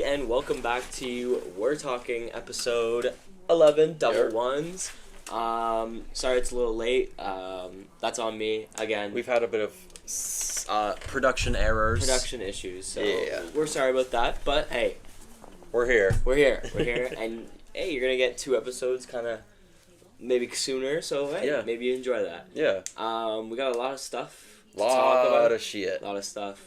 and welcome back to We're Talking episode 11, double ones. Sorry it's a little late. That's on me again. We've had a bit of production errors. Production issues, so we're sorry about that, but hey. We're here. And hey, you're gonna get 2 episodes kind of maybe sooner, so hey, maybe you enjoy that. Yeah. We got a lot of stuff to talk talk about. A lot of stuff.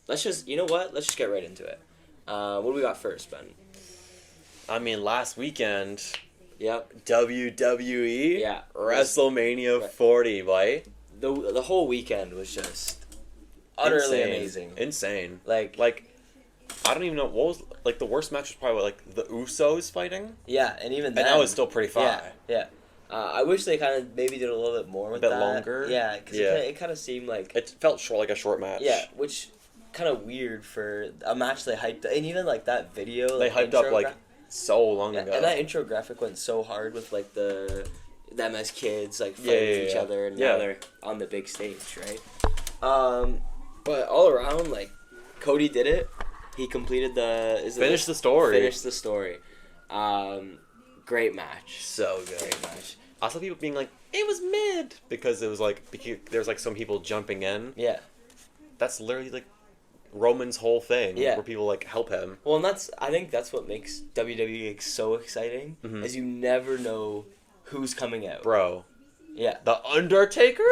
Let's just get right into it. What do we got first, Ben? I mean, last weekend. Yep. WWE. Yeah. Wrestlemania 40, right? The whole weekend was just utterly amazing. Insane. Like I don't even know what was the worst match was probably like the Usos fighting. Yeah, and even then, and that was still pretty fun. Yeah. I wish they kind of maybe did a little bit more with that. A bit longer. Yeah, because it kind of seemed like it felt short, like a short match. Yeah, which kind of weird for a match they hyped, and even like that video they hyped up like so long ago. And that intro graphic went so hard with like them as kids like fighting each other, and now they're on the big stage, right? But all around, like Cody did it. He completed Finished the story. Great match. So good. Great match. I saw people being like, it was mid because it was like there's like some people jumping in. Yeah. That's literally like Roman's whole thing. Yeah. Where people like help him. Well, and I think that's what makes WWE so exciting, is you never know who's coming out. Bro. Yeah. The Undertaker?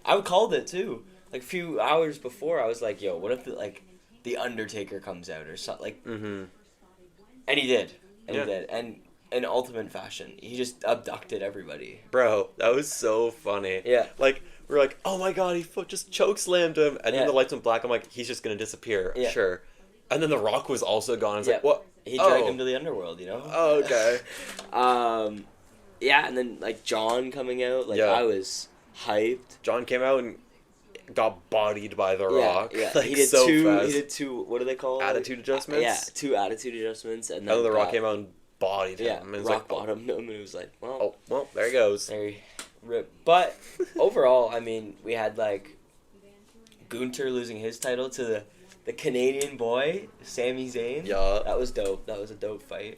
I called it too. Like a few hours before, I was like, yo, what if the Undertaker comes out or something like. And he did. And he did. And in ultimate fashion, he just abducted everybody. Bro, that was so funny. Yeah. Like, we were like, oh my god, he just chokeslammed him. And then the lights went black. I'm like, he's just going to disappear. Yeah. Sure. And then The Rock was also gone. I was like, what? He dragged him to the underworld, you know? Oh, okay. Yeah, and then, like, John coming out. Like, I was hyped. John came out and got bodied by The Rock. Yeah, like, he did so two. fast. He did 2. What do they call it? Attitude adjustments. Yeah, 2 attitude adjustments, and then The Rock came out and bodied him. Yeah, and it was Rock bottomed him, and it was like, well, there he goes. There he ripped. But overall, I mean, we had like Gunther losing his title to the Canadian boy, Sami Zayn. Yeah, that was dope. That was a dope fight.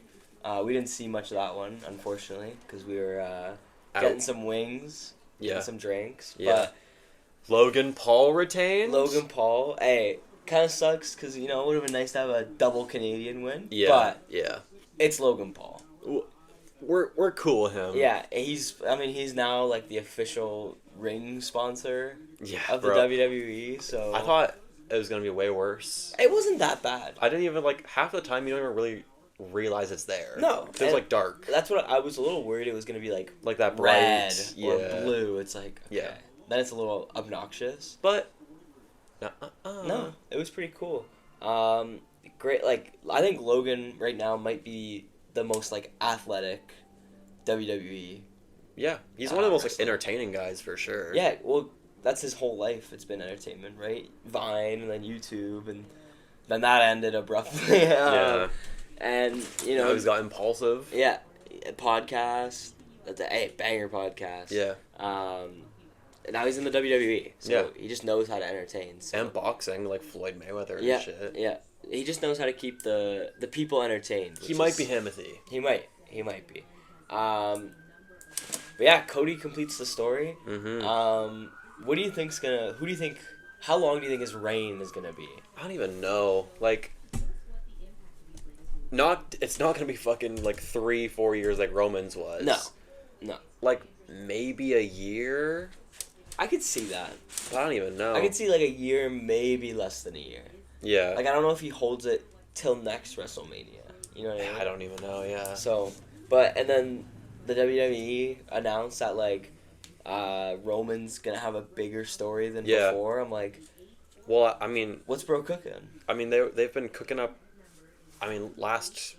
We didn't see much of that one, unfortunately, because we were getting some wings, and some drinks. Yeah. But Logan Paul retained. Hey, kind of sucks because it would have been nice to have a double Canadian win. Yeah, but yeah, it's Logan Paul. We're cool with him. Yeah, he's now like the official ring sponsor. Of the bro. WWE. So I thought it was gonna be way worse. It wasn't that bad. I didn't even half the time you don't even really realize it's there. No, it was dark. That's what I was a little worried it was gonna be like that bright red or blue. It's like then it's a little obnoxious. But no, it was pretty cool. Great. Like I think Logan right now might be the most athletic WWE. Yeah, he's one of the most entertaining guys for sure. Yeah, well, that's his whole life. It's been entertainment, right? Vine and then YouTube, and then that ended abruptly. And now he's got Impulsive. Yeah, podcast. Banger podcast. Yeah. And now he's in the WWE, so he just knows how to entertain. So. And boxing, like Floyd Mayweather and shit. Yeah, he just knows how to keep the people entertained. He might be Himothy. He might be. But yeah, Cody completes the story. What do you think's gonna? Who do you think? How long do you think his reign is gonna be? I don't even know. It's not gonna be fucking 3-4 years like Roman's was. No. Maybe a year. I could see that. But I don't even know. I could see a year, maybe less than a year. Yeah. I don't know if he holds it till next WrestleMania. You know what I mean? I don't even know. Yeah. So, and then the WWE announced that Roman's gonna have a bigger story than before. I'm like, well, I mean, what's bro cooking? I mean, they've been cooking up. I mean,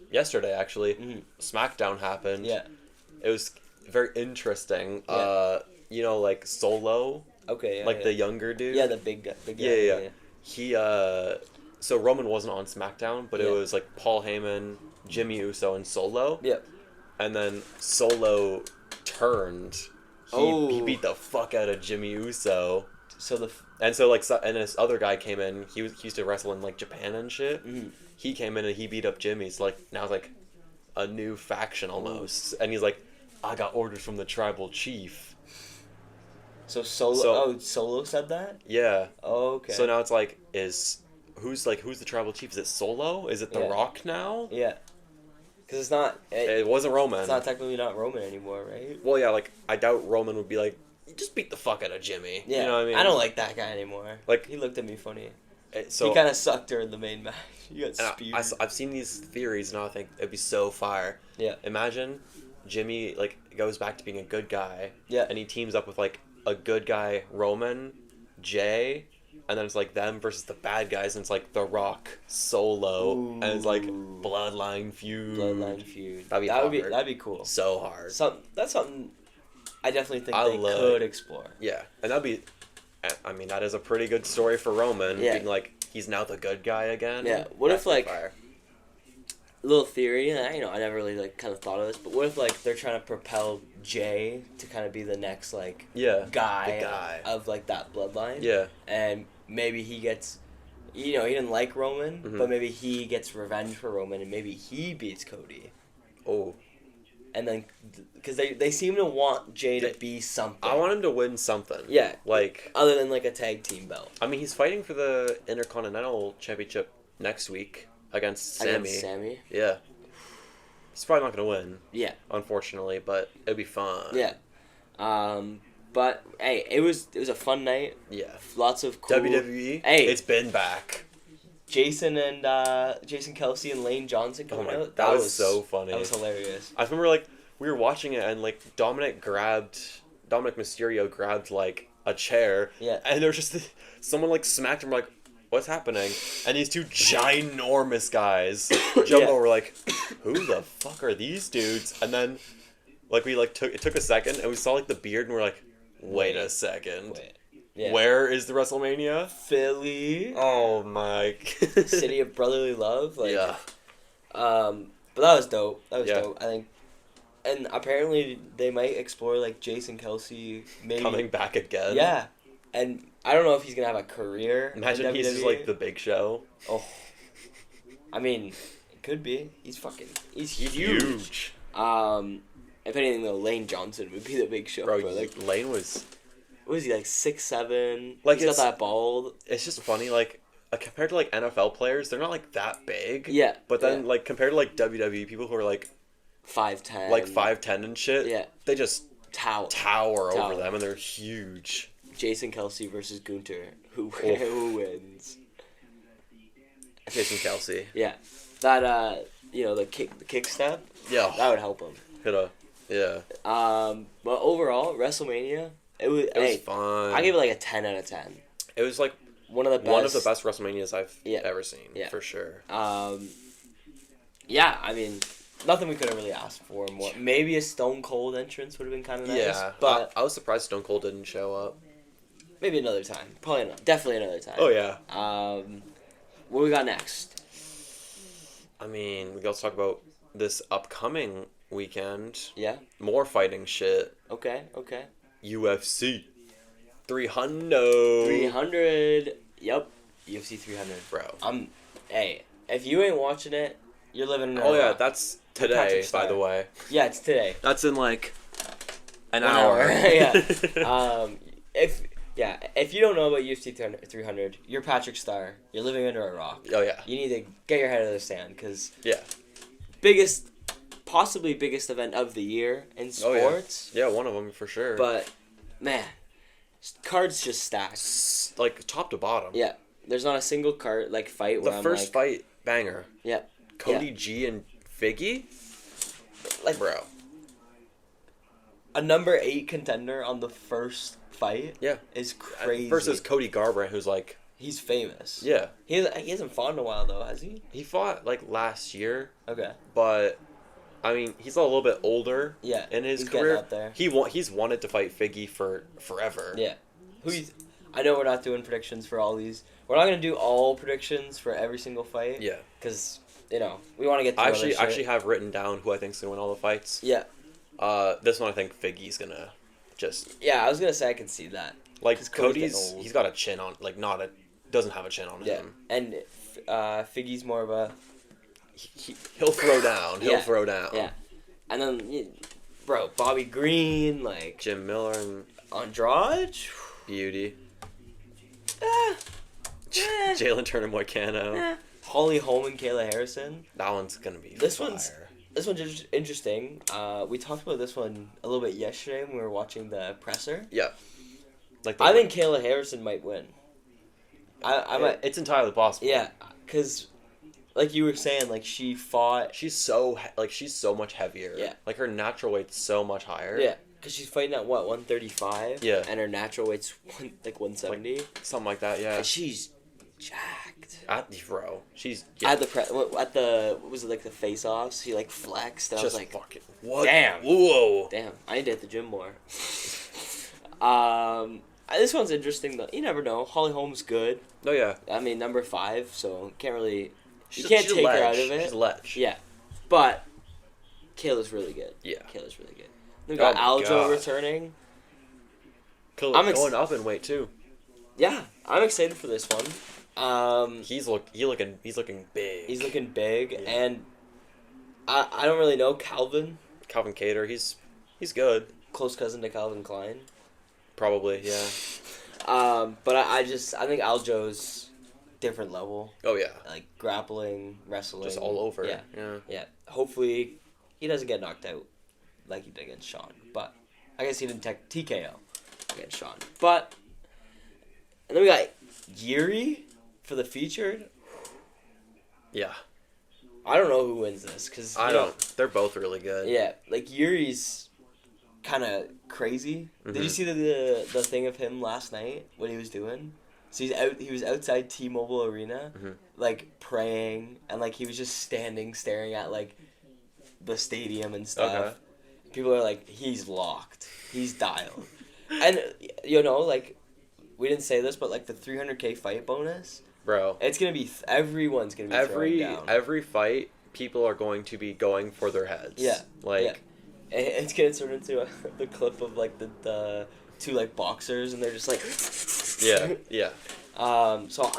yesterday actually, SmackDown happened. Yeah. It was very interesting. Yeah. Solo. Okay. Yeah, the younger dude. Yeah, the big guy. Yeah. He so Roman wasn't on SmackDown, but it was Paul Heyman, Jimmy Uso, and Solo. Yep. And then Solo turned. He beat the fuck out of Jimmy Uso. So and this other guy came in. He used to wrestle in Japan and shit. he came in and he beat up Jimmy. So, like, now it's, like, a new faction almost. And he's like, I got orders from the tribal chief. So Solo said that? Yeah. Oh, okay. So now it's like, who's the tribal chief? Is it Solo? Is it The Rock now? Yeah. Because it's not... It wasn't Roman. It's not technically not Roman anymore, right? Well, yeah, like, I doubt Roman would be like, just beat the fuck out of Jimmy. Yeah. You know what I mean? I don't like that guy anymore. Like, he looked at me funny. So he kind of sucked during the main match. You got spewed. I've seen these theories, and I think it'd be so fire. Yeah. Imagine Jimmy, like, goes back to being a good guy. Yeah. And he teams up with, like, a good guy, Roman, Jay, and then it's, like, them versus the bad guys, and it's, like, The Rock, Solo, and it's, like, bloodline feud. That'd be cool. So hard. That's something I definitely think they could explore. Yeah. And that'd be... I mean, that is a pretty good story for Roman. Yeah. Being like, he's now the good guy again. Yeah. What if, like, little theory, I never really, like, kind of thought of this, but what if, like, they're trying to propel Jay to kind of be the next, like, guy of, like, that bloodline? Yeah. And maybe he gets, he didn't like Roman, but maybe he gets revenge for Roman, and maybe he beats Cody. Oh. And then, because they seem to want Jay to be something. I want him to win something. Yeah. Like... Other than, like, a tag team belt. I mean, he's fighting for the Intercontinental Championship next week against Sammy. Yeah. He's probably not going to win. Yeah. Unfortunately, but it'd be fun. Yeah. But, hey, it was a fun night. Yeah. Lots of cool... WWE, hey, it's been back. Jason Kelsey and Lane Johnson coming out. That was so funny. That was hilarious. I remember, like, we were watching it, and, like, Dominic Mysterio grabbed, like, a chair. Yeah. And there was just... someone, like, smacked him, like, what's happening? And these two ginormous guys jump over, like, who the fuck are these dudes? And then, like, it took a second, and we saw, like, the beard, and we're like, wait a second. Yeah. Where is the WrestleMania? Philly. Oh my. City of brotherly love. Like, yeah. But that was dope. Dope. I think. And apparently they might explore, like, Jason Kelsey maybe coming back again. Yeah. And I don't know if he's going to have a career. Imagine he's just like the Big Show. Oh. I mean, it could be. He's huge. If anything, though, Lane Johnson would be the Big Show. Bro, like, Lane was... What is he, like 6'7"? Like, he's got that bald. It's just funny, like, compared to, like, NFL players, they're not, like, that big. Yeah. But then, like, compared to, like, WWE people who are, like... 5'10". Like, 5'10" and shit. Yeah. They just... Tower over them, and they're huge. Jason Kelsey versus Gunter. Who wins? Jason Kelsey. Yeah. That, the kick step. Yeah. That would help him. Yeah. But overall, WrestleMania... It was fun. I gave it like a 10 out of 10. It was like one of the best WrestleManias I've ever seen, for sure. Yeah, I mean, nothing we could have really asked for more. Maybe a Stone Cold entrance would have been kind of nice. Yeah, but I was surprised Stone Cold didn't show up. Maybe another time. Definitely another time. Oh yeah. What we got next? I mean, we got to talk about this upcoming weekend. Yeah. More fighting shit. Okay. UFC 300. 300. Yep. UFC 300. Bro. Hey, if you ain't watching it, you're living in a yeah, that's today, by the way. Yeah, it's today. That's in like an hour. Yeah. If you don't know about UFC 300, you're Patrick Starr. You're living under a rock. Oh yeah. You need to get your head out of the sand because possibly biggest event of the year in sports. Oh, yeah, one of them for sure. But, man, cards just stacked. Like, top to bottom. Yeah. There's not a single card, like, fight where the first fight, banger. Yeah. Cody G and Figgy? Like, bro. A number 8 contender on the first fight is crazy. Versus Cody Garbrandt, who's, like... He's famous. Yeah. He hasn't fought in a while, though, has he? He fought, like, last year. Okay. But... I mean, he's a little bit older in his career. Up there. He's wanted to fight Figgy for forever. Yeah. I know we're not doing predictions for all these. We're not going to do all predictions for every single fight. Yeah. Because, we want to get through I actually have written down who I think's going to win all the fights. Yeah. This one I think Figgy's going to just... Yeah, I was going to say I can see that. Like, Cody's he's got a chin on... Like, doesn't have a chin on him. And Figgy's more of a he'll throw down. He'll Yeah. throw down. Yeah. And then, bro, Bobby Green, like... Jim Miller and Andrade? Beauty. Eh. Jalen Turner Moicano. Holly Holm and Kayla Harrison. That one's gonna be This fire. one's interesting. We talked about this one a little bit yesterday when we were watching the presser. Yeah. I think Kayla Harrison might win. I might. It's entirely possible. Yeah, because, like you were saying, like she fought. She's she's so much heavier. Yeah. Like her natural weight's so much higher. Yeah, because she's fighting at what 135. Yeah. And her natural weight's 170. Something like that. Yeah. And she's jacked. Bro, she's At the what was it, like the face offs? She like flexed. And I was like, fucking what? Damn. Whoa. damn, I need to hit the gym more. This one's interesting though. You never know. Holly Holm's good. Oh yeah. I mean, number 5, so can't really. She's You can't a take her out ledge. of it. She's a ledge. Yeah, but Kayla's really good. Yeah. Kayla's really good. We've got my Aljo God. returning. I'm going up in weight too. Yeah, I'm excited for this one. He's looking big. He's looking big, Yeah. and I don't really know Calvin. Calvin Cater, he's good. Close cousin to Calvin Klein. Probably, yeah. But I think Aljo's different level. Oh yeah. Like grappling, wrestling. Just all over. Yeah. Yeah. Yeah. Hopefully, he doesn't get knocked out like he did against Sean. But I guess he didn't TKO against Sean. But and then we got Yuri for the featured. Yeah. I don't know who wins this because I don't. They're both really good. Yeah, like Yuri's kind of crazy. Mm-hmm. Did you see the thing of him last night? What he was doing? So he was outside T-Mobile Arena, like praying, and like he was just standing, staring at like the stadium and stuff. Okay. People are like, he's locked, he's dialed, and like we didn't say this, but like the 300K fight bonus. Bro. It's gonna be everyone's gonna be throwing down. Every fight, people are going to be going for their heads. Yeah. Like. Yeah. It's gonna turn into the clip of like the two like boxers, and they're just like. Yeah. So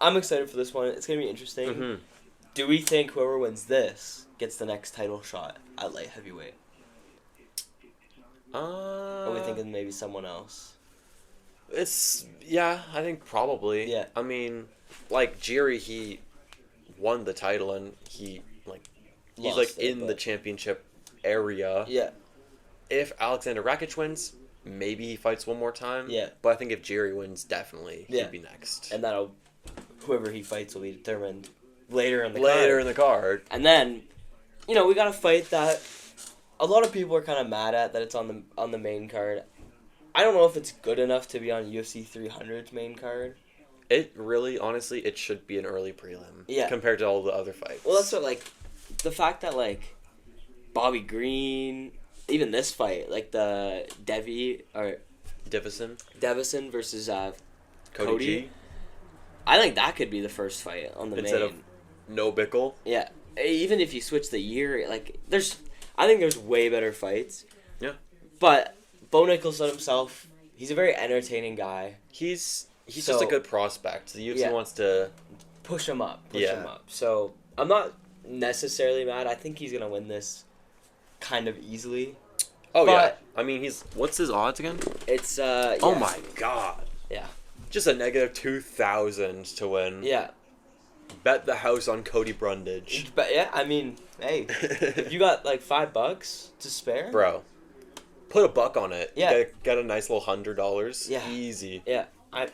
I'm excited for this one. It's gonna be interesting. Mm-hmm. Do we think whoever wins this gets the next title shot at light heavyweight? Or are we thinking maybe someone else? I think probably. Yeah. I mean, like Jiri, he won the title and he's Lost like it, in the but- championship area. Yeah. If Alexander Rakic wins, maybe he fights one more time. Yeah. But I think if Jiri wins, definitely Yeah. he'd be next. And whoever he fights will be determined later in the card. And then, we got a fight that a lot of people are kind of mad at that it's on the main card. I don't know if it's good enough to be on UFC 300's main card. It really, honestly, it should be an early prelim. Yeah. Compared to all the other fights. Well, that's what, the fact that, Bobby Green, even this fight, the Divison versus Cody G. I think that could be the first fight on the Instead main. of no Bickle. Yeah. Even if you switch the year, I think there's way better fights. Yeah. But Bo Nicholson himself, he's a very entertaining guy. He's just a good prospect. The UFC wants to push him up. Yeah. So I'm not necessarily mad. I think he's gonna win this kind of easily. Oh But- yeah. I mean, what's his odds again? It's Oh my god. Yeah. Just a negative 2,000 to win. Yeah. Bet the house on Cody Brundage. But yeah, I mean, hey, if you got $5 to spare, Bro. Put $1 on it. Yeah. Get a nice little $100. Yeah. Easy. Yeah, I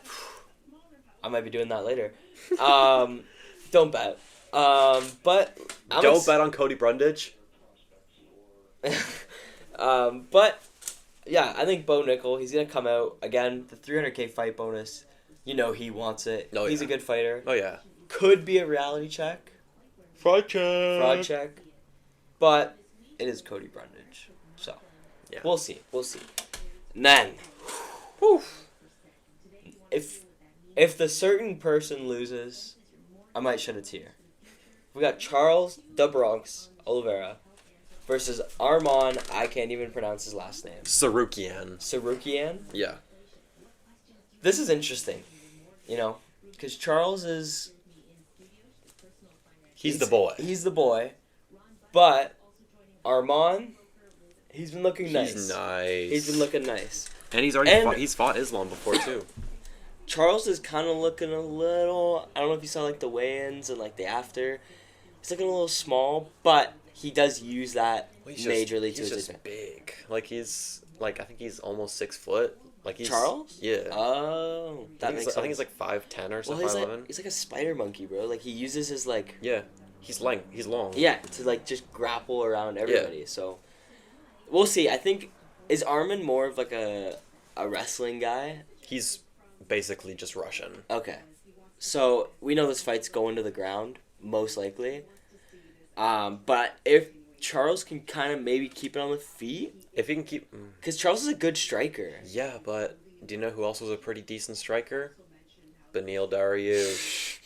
might be doing that later. Don't bet. But Don't bet on Cody Brundage. But yeah, I think Bo Nickel, he's gonna come out again. The 300K fight bonus, he wants it. Oh, He's yeah. a good fighter. Oh yeah. Could be a reality check, Fraud check. but it is Cody Brundage. So Yeah. we'll see. And then, whew, if the certain person loses, I might shed a tear. We got Charles the Bronx Oliveira versus Arman, I can't even pronounce his last name. Sarukian. Yeah. This is interesting, because Charles is... He's the boy. He's the boy. But Arman, he's been looking nice. He's nice. He's been looking nice. And he's fought Islam before too. Charles is kind of looking a little. I don't know if you saw like the weigh-ins and like the after. He's looking a little small, but he does use that majorly to his advantage. He's just big. Like he's like I think he's almost 6 foot. Like he's Charles? Yeah. Oh, that makes sense. I think he's like 5'10" or something. 5'11". He's like a spider monkey, bro. Like he uses his like. Yeah, he's long. Yeah, to like just grapple around everybody. Yeah. So, we'll see. I think is Arman more of like a wrestling guy? He's basically just Russian. Okay, so we know this fight's going to the ground most likely. But if Charles can kind of maybe keep it on the feet. If he can keep... Because Charles is a good striker. Yeah, but do you know who else was a pretty decent striker? Beneil Dariush.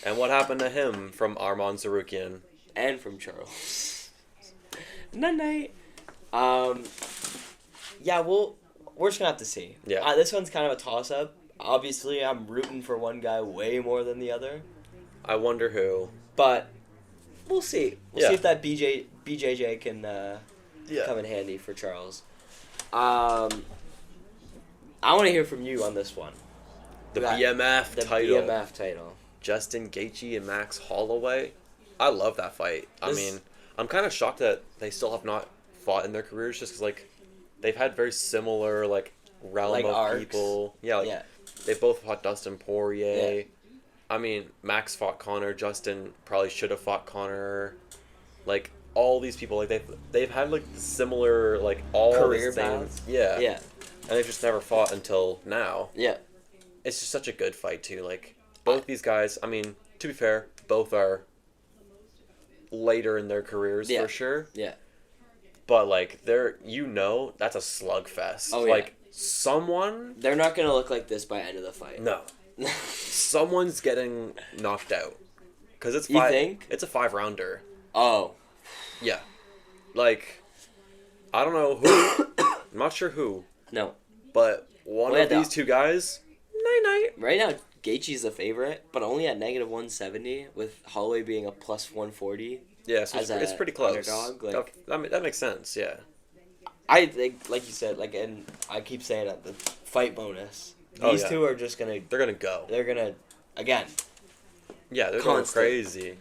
And what happened to him from Arman Tsarukyan? And from Charles. Night. Yeah, we're just going to have to see. Yeah. This one's kind of a toss-up. Obviously, I'm rooting for one guy way more than the other. I wonder who. But we'll see. We'll see if that BJJ can... come in handy for Charles. I want to hear from you on this one. The BMF title. The BMF title. Justin Gaethje and Max Holloway. I love that fight. I mean, I'm kind of shocked that they still have not fought in their careers just because, like, they've had very similar, like, realm of arcs. People. Yeah, they both fought Dustin Poirier. Yeah. I mean, Max fought Conor. Justin probably should have fought Conor. Like... all these people, like they've had like similar like all career paths. Yeah. And they've just never fought until now. Yeah. It's just such a good fight too. Like both these guys, I mean, to be fair, both are later in their careers for sure. Yeah. But like that's a slugfest. Oh, like they're not gonna look like this by end of the fight. No. Someone's getting knocked out. Because it's You think? It's a 5-rounder. Oh. Yeah. Like, I don't know who. I'm not sure who. No. But one of these two guys, night. Right now, Gaethje's the favorite, but only at -170, with Holloway being a +140. Yeah, so it's pretty close. Underdog. Like, that makes sense, yeah. I think, like you said, like, and I keep saying it, the fight bonus. These two are just going to... They're going to go. They're going to, again... Yeah, they're going crazy.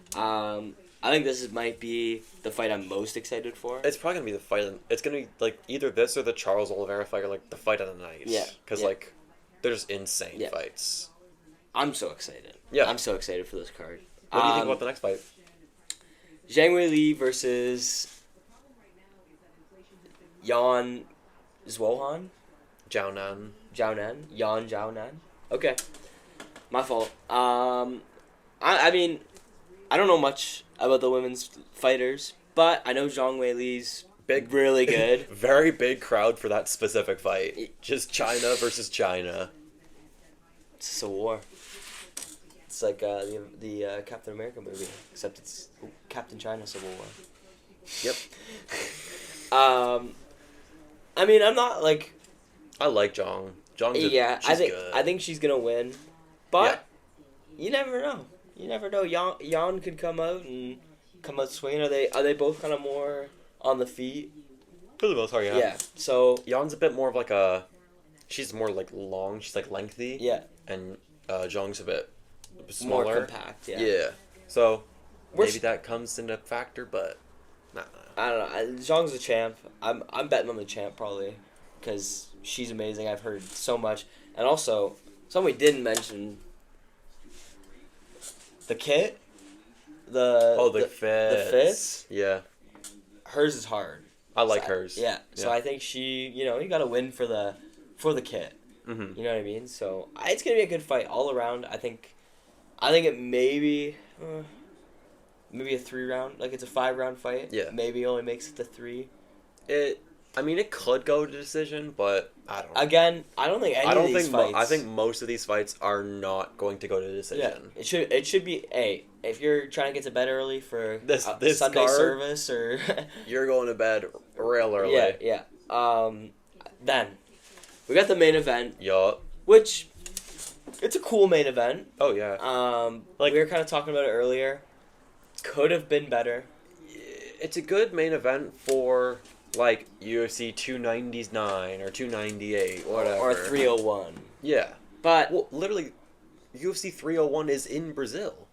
I think this might be the fight I'm most excited for. It's probably going to be the fight. It's going to be, like, either this or the Charles Oliveira fight, or, like, the fight of the night. Yeah. Because, like, they're just insane fights. I'm so excited. Yeah. I'm so excited for this card. What do you think about the next fight? Zhang Weili versus Yan Zhuohan? Jiaonan. Yan Zhaonan. Okay. My fault. I mean... I don't know much about the women's fighters, but I know Zhang Weili's really good. Very big crowd for that specific fight. Just China versus China. It's a war. It's like the Captain America movie, except it's Captain China Civil War. Yep. I mean, I'm not like... I like Zhang. I think she's gonna win, but you never know. You never know. Yan could come out swinging. Are they both kind of more on the feet? For the most part, yeah. Yeah. So Yan's a bit more of like a. She's more like long. She's like lengthy. Yeah. And Zhang's a bit smaller. More compact. Yeah. Yeah. So maybe that comes into factor, but nah. I don't know. Zhang's the champ. I'm betting on the champ probably, because she's amazing. I've heard so much, and also something we didn't mention. The kit, the fits. Yeah. Hers is hard. I like hers. Yeah. So I think she, you got to win for the kit. Mm-hmm. You know what I mean? So it's gonna be a good fight all around. I think it maybe a 3-round. Like it's a 5-round fight. Yeah. Maybe only makes it to 3. It could go to decision, but I don't know. Again, I don't think any of these fights... I think most of these fights are not going to go to decision. Yeah, it should be, if you're trying to get to bed early for this Sunday card, service or... you're going to bed real early. Yeah. Then, we got the main event. Yup. Which, it's a cool main event. Oh, yeah. We were kind of talking about it earlier. Could have been better. It's a good main event for like UFC 299 or 298, whatever. Or 301. Yeah. But Well, literally, UFC 301 is in Brazil.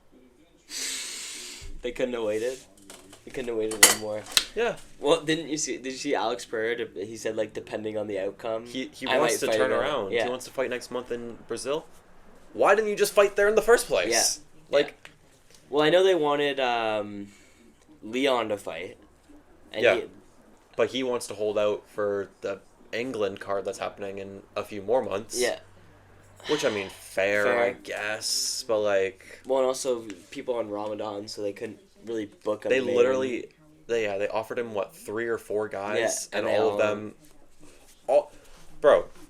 they couldn't have waited. They couldn't have waited one more. Yeah. Well, did you see Alex Pereira? He said, like, depending on the outcome. He I wants might to fight turn him. around. Yeah. He wants to fight next month in Brazil. Why didn't you just fight there in the first place? Yeah. Like, Well, I know they wanted Leon to fight. And yeah. But he wants to hold out for the England card that's happening in a few more months. Yeah. Which, I mean, fair, I guess. But, like... Well, and also people on Ramadan, so they couldn't really book him. They literally... They offered him, 3 or 4 guys? Yeah, and all of them...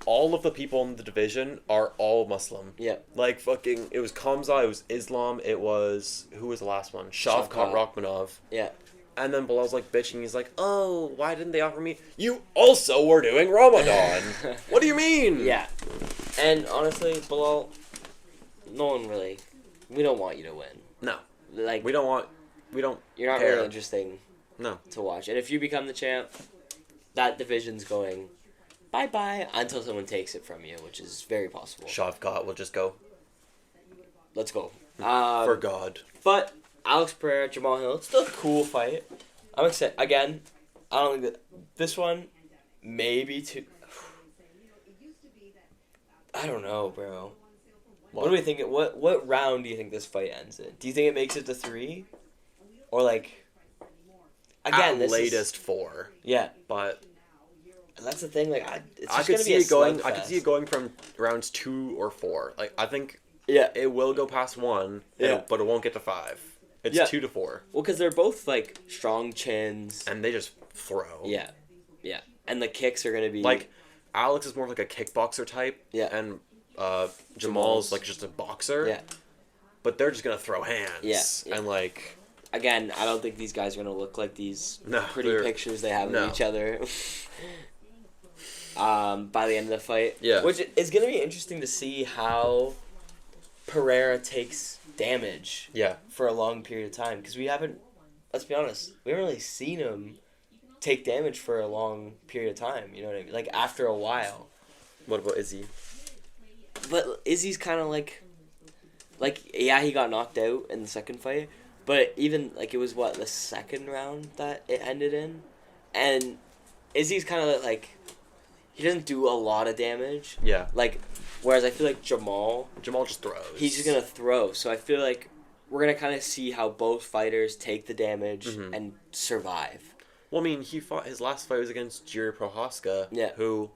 all of the people in the division are all Muslim. Yeah. Like, fucking... It was Kamza, it was Islam, it was... Who was the last one? Shavkat Rakhmonov. Yeah. And then Bilal's like bitching. He's like, "Oh, why didn't they offer me? You also were doing Ramadan. What do you mean?" Yeah. And honestly, Bilal, no one really. We don't want you to win. No. Like We don't. You're not care. really interesting. No. To watch, and if you become the champ, that division's going bye until someone takes it from you, which is very possible. Shavkat will just go. Let's go. For God. But Alex Pereira, Jamal Hill, it's still a cool fight. I'm excited. Again, I don't think that this one, maybe two. I don't know, bro. What do we think? What round do you think this fight ends in? Do you think it makes it to 3, or like? Again, At this latest 4. Yeah, but that's the thing. Like, it's I just could gonna see be a it going. slugfest. I could see it going from rounds 2 or 4. Like, I think. Yeah. It will go past 1. Yeah. But it won't get to 5. It's 2 to 4. Well, because they're both like strong chins. And they just throw. Yeah, yeah, and the kicks are gonna be Like, Alex is more of like a kickboxer type. Yeah. And Jamal's like just a boxer. Yeah. But they're just gonna throw hands. Yeah. And like. Again, I don't think these guys are gonna look like these No, pretty pictures they have of each other. By the end of the fight. Yeah. Which is gonna be interesting to see how Pereira takes damage. Yeah. For a long period of time, because we haven't. Let's be honest, we haven't really seen him take damage for a long period of time. You know what I mean? Like after a while. What about Izzy? But Izzy's kind of like, yeah, he got knocked out in the second fight, but even like it was the second round that it ended in, and Izzy's kind of like, he doesn't do a lot of damage. Yeah. Like, whereas I feel like Jamal just throws. He's just gonna throw. So I feel like we're gonna kind of see how both fighters take the damage and survive. Well, I mean, his last fight was against Jiri Prohaska. Yeah. Who.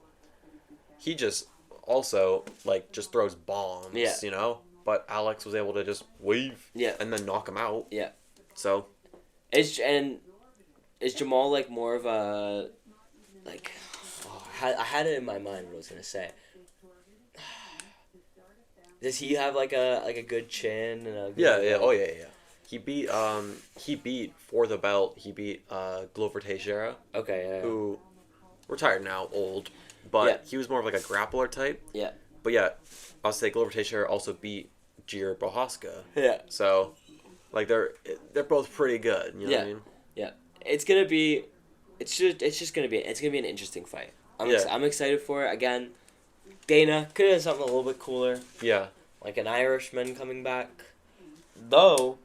He just also just throws bombs. Yeah. You know. But Alex was able to just weave. Yeah. And then knock him out. Yeah. So. Is Jamal like more of a like? Oh, I had it in my mind what I was gonna say. Does he have like a good chin and a good Yeah. Oh yeah. He beat for the belt. He beat Glover Teixeira. Okay. Yeah. Who retired now, old, but he was more of like a grappler type. Yeah. But yeah, I'll say Glover Teixeira also beat Jiri Prohaska. Yeah. So, like they're both pretty good. You know what I mean? Yeah. It's gonna be an interesting fight. I'm excited for it. Again, Dana could have something a little bit cooler. Yeah. Like an Irishman coming back. Though,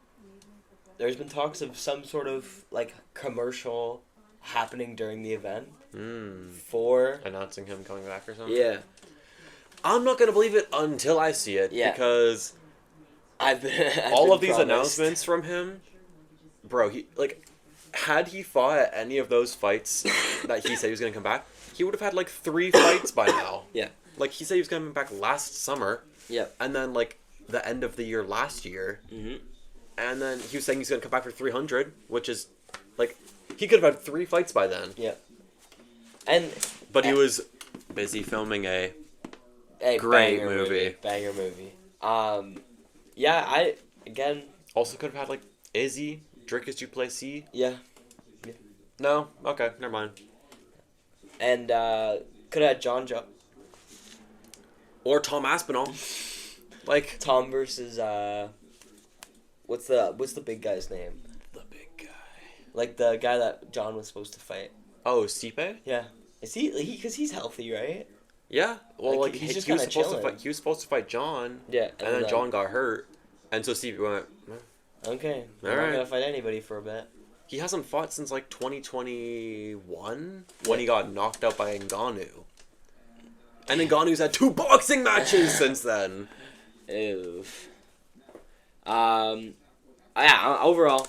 there's been talks of some sort of like commercial happening during the event for announcing him coming back or something. Yeah. I'm not gonna believe it until I see it. Yeah. Because I've all been of these promised. announcements from him, bro. Had he fought at any of those fights that he said he was gonna come back, he would have had 3 fights by now. Yeah. Like he said he was coming back last summer. Yeah. And then the end of the year last year. Mm-hmm. And then he was saying he's gonna come back for 300, which is he could have had 3 fights by then. Yeah. But he was busy filming a great Banger movie. Yeah, I again also could have had Izzy, Dricus Duplessis. Yeah. No? Okay, never mind. And could have had John Joe. Or Tom Aspinall. Tom versus what's the big guy's name? Like the guy that John was supposed to fight. Oh, Stipe? Yeah. Is he? Because he's healthy, right? Yeah. Well, Like, like he's just he was kinda supposed to chilling. fight. He was supposed to fight John. Yeah. And then John got hurt, and so Stipe went. Okay. I'm All not right. gonna fight anybody for a bit. He hasn't fought since like 2021 Yeah. when he got knocked out by Ngannou. And Ngannou's had 2 boxing matches since then. Ew. Yeah. Overall,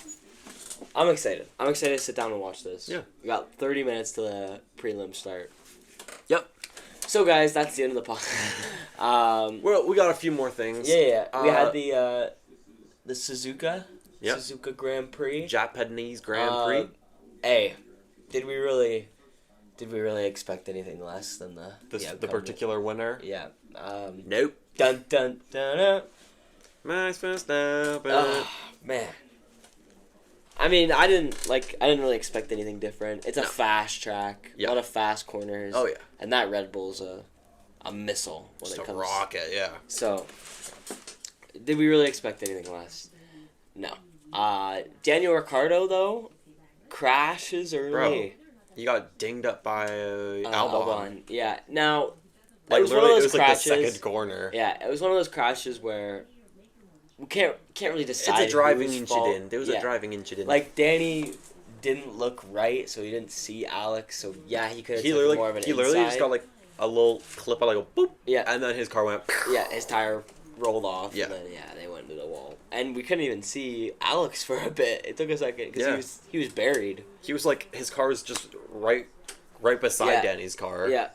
I'm excited. I'm excited to sit down and watch this. Yeah. We got 30 minutes to the prelim start. Yep. So guys, that's the end of the podcast. Well, we got a few more things. Yeah. We had the Suzuka. Yep. Suzuka Grand Prix. Japanese Grand Prix. Hey, did we really expect anything less than the The particular winner. Yeah. Nope. Dun dun dun dun. Nice first now, Man. I mean, I didn't really expect anything different. It's a fast track, a lot of fast corners. Oh yeah. And that Red Bull's a missile when just it comes. a rocket, yeah. So, did we really expect anything less? No. Daniel Ricciardo though crashes early. Bro, he got dinged up by Albon. Yeah. Now, Like it was one of those like the crashes. second corner. Yeah, it was one of those crashes where we can't really decide. It's a driving whose fault. incident. There was a driving incident. Like Danny didn't look right, so he didn't see Alex. So yeah, he could have taken more of an He literally just inside. got like a little clip of like a boop. Yeah. And then his car went. Yeah, his tire rolled off. Yeah. And then they went into the wall, and we couldn't even see Alex for a bit. It took a second because he was buried. He was like his car was just right beside Danny's car. Yeah.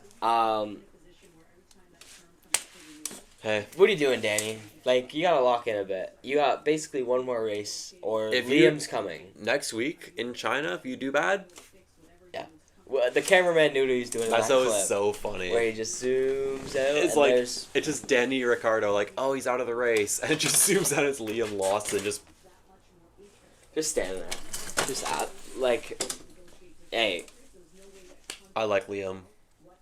Hey. What are you doing, Danny? Like, you gotta lock in a bit. You got basically one more race, or If Liam's coming. Next week in China, if you do bad. Yeah. Well, the cameraman knew what he was doing in that That was clip, so funny. where he just zooms out. It's and like there's... it's just Danny Ricciardo, like, oh, he's out of the race, and it just zooms out as Liam Lawson just standing there, just like, hey. I like Liam.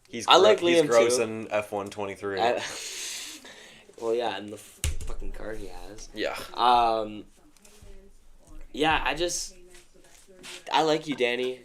He's Liam gross too. in F123. Well, yeah, and the fucking car he has. Yeah. Yeah, I like you, Danny.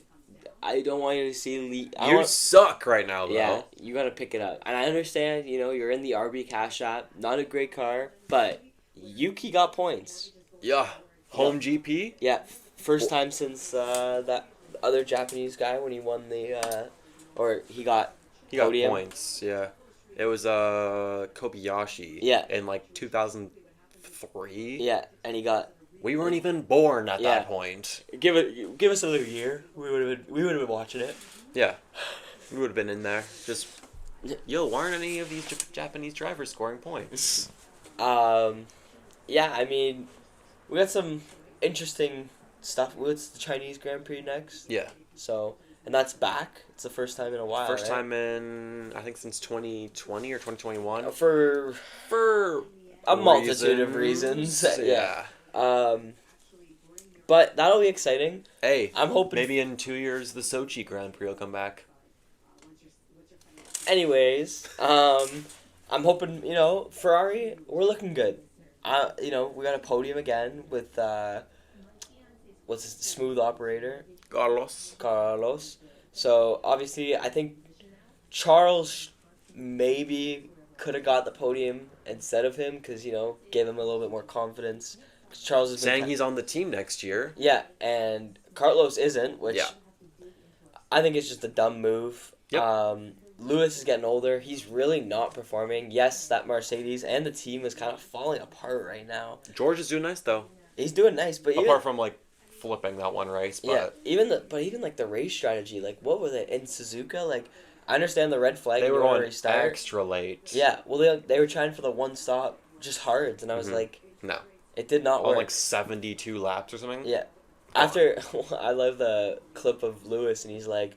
I don't want you to see Lee. You suck right now, though. Yeah, you gotta pick it up. And I understand, you're in the RB Cash App. Not a great car, but Yuki got points. Yeah. Home GP? Yeah, first time since that other Japanese guy when he won the, or he got podium. Points, yeah. It was Kobayashi. Yeah. In like 2003. Yeah, and he got. We weren't even born at that point. Give us another year. We would have been watching it. Yeah, we would have been in there. Just, why aren't any of these Japanese drivers scoring points? Yeah, I mean, we got some interesting stuff. What's the Chinese Grand Prix next? Yeah. So, and that's back. It's the first time in a while. First time in, I think, since 2020 or 2021. For a multitude of reasons. Yeah. But that'll be exciting. Hey, I'm hoping maybe in 2 years the Sochi Grand Prix will come back. Anyways, I'm hoping, Ferrari, we're looking good. We got a podium again with what's his smooth operator? Carlos. So obviously I think Charles maybe could have got the podium instead of him because, gave him a little bit more confidence. Charles is saying he's on the team next year. Yeah, and Carlos isn't, which I think is just a dumb move. Yep. Lewis is getting older. He's really not performing. Yes, that Mercedes and the team is kind of falling apart right now. George is doing nice though. He's doing nice, but apart from like flipping that one race, but even the race strategy, like what was it in Suzuka? Like I understand the red flag. They were on restart. Extra late. Yeah, well they were trying for the one stop, just hards, and I was like, no, it did not work. On like 72 laps or something. Yeah, after I love the clip of Lewis, and he's like,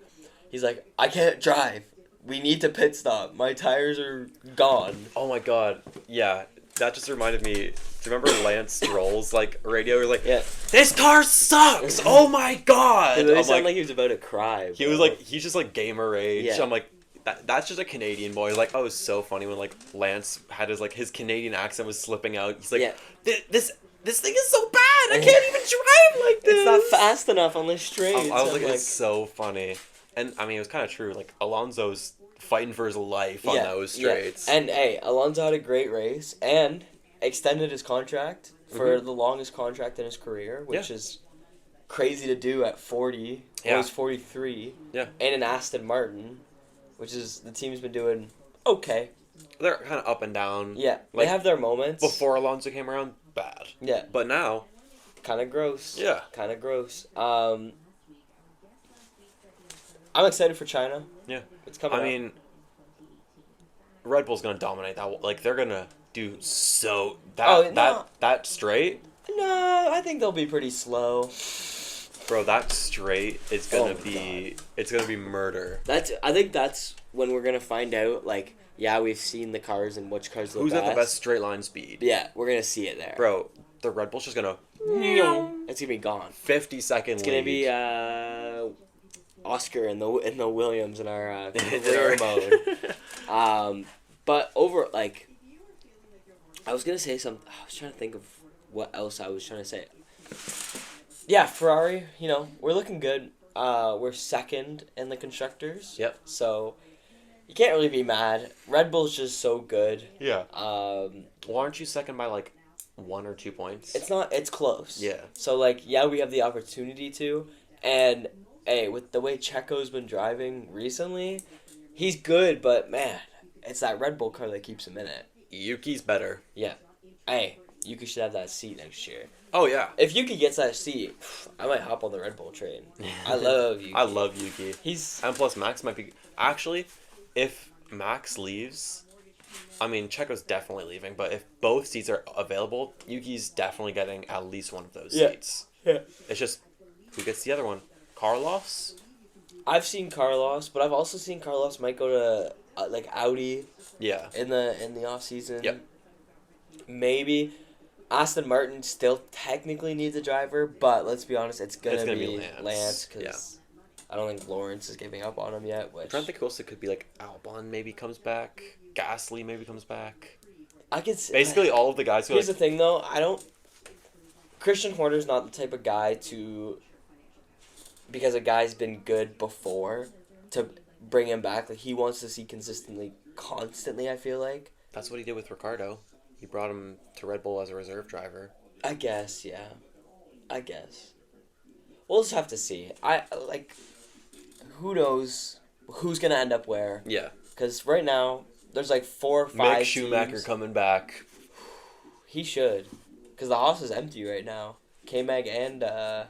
I can't drive. We need to pit stop. My tires are gone. Oh my god. Yeah. That just reminded me. Do you remember Lance Stroll's radio? He was like, this car sucks! Oh my god! It really sounded like he was about to cry. He was like, he's just like gamer rage. Yeah. I'm like, that's just a Canadian boy. Like, oh, it was so funny when Lance had his Canadian accent was slipping out. He's like, this thing is so bad! I can't even drive like this. It's not fast enough on the straights. I was like, it's so funny. And, I mean, it was kind of true. Like, Alonso's fighting for his life on those straights. Yeah. And, hey, Alonso had a great race and extended his contract for the longest contract in his career, which is crazy to do at 40. Yeah. He's 43. Yeah. And an Aston Martin, which is the team's been doing okay. They're kind of up and down. Yeah. Like, they have their moments. Before Alonso came around, bad. Yeah. But now... kind of gross. Yeah. Kind of gross. I'm excited for China. Yeah. It's coming I mean, Red Bull's going to dominate that. Like, they're going to do so... That straight? No, I think they'll be pretty slow. Bro, that straight is going to be... God. It's going to be murder. I think that's when we're going to find out, like, yeah, we've seen the cars and which cars look Who's best. at the best straight line speed? Yeah, we're going to see it there. Bro, the Red Bull's just going to... It's going to be gone. 50-second It's going to be Oscar in the Williams in our career mode. But over, like... I was going to say something... I was trying to think of what else I was trying to say. Yeah, Ferrari, we're looking good. We're second in the constructors. Yep. So, you can't really be mad. Red Bull's just so good. Yeah. Well, aren't you second by, like, 1 or 2 points? It's close. Yeah. So, like, yeah, we have the opportunity to. And, hey, with the way Checo's been driving recently, he's good, but, man, it's that Red Bull car that keeps him in it. Yuki's better. Yeah. Hey, Yuki should have that seat next year. Oh, yeah. If Yuki gets that seat, I might hop on the Red Bull train. I love Yuki. I love Yuki. And plus, Max might be... Actually, if Max leaves... I mean, Checo's definitely leaving, but if both seats are available, Yuki's definitely getting at least one of those seats. Yeah. It's just, who gets the other one? Carlos? I've seen Carlos, but I've also seen Carlos might go to, Audi. Yeah. In the off-season. Yep. Maybe. Aston Martin still technically needs a driver, but let's be honest, it's gonna be Lance because I don't think Lawrence is giving up on him yet. Which... I'm trying to think who else it could be. Like Albon maybe comes back. Gasly maybe comes back. I could see, basically all of the guys who. Here's the thing, though. Christian Horner's not the type of guy because a guy's been good before, to bring him back. Like, he wants to see constantly. I feel like that's what he did with Ricardo. He brought him to Red Bull as a reserve driver. I guess, yeah. We'll just have to see. Who knows who's gonna end up where? Yeah. Because right now there's like 4 or 5. Mick Schumacher teams. Coming back. He should, because the house is empty right now. K-Mag and the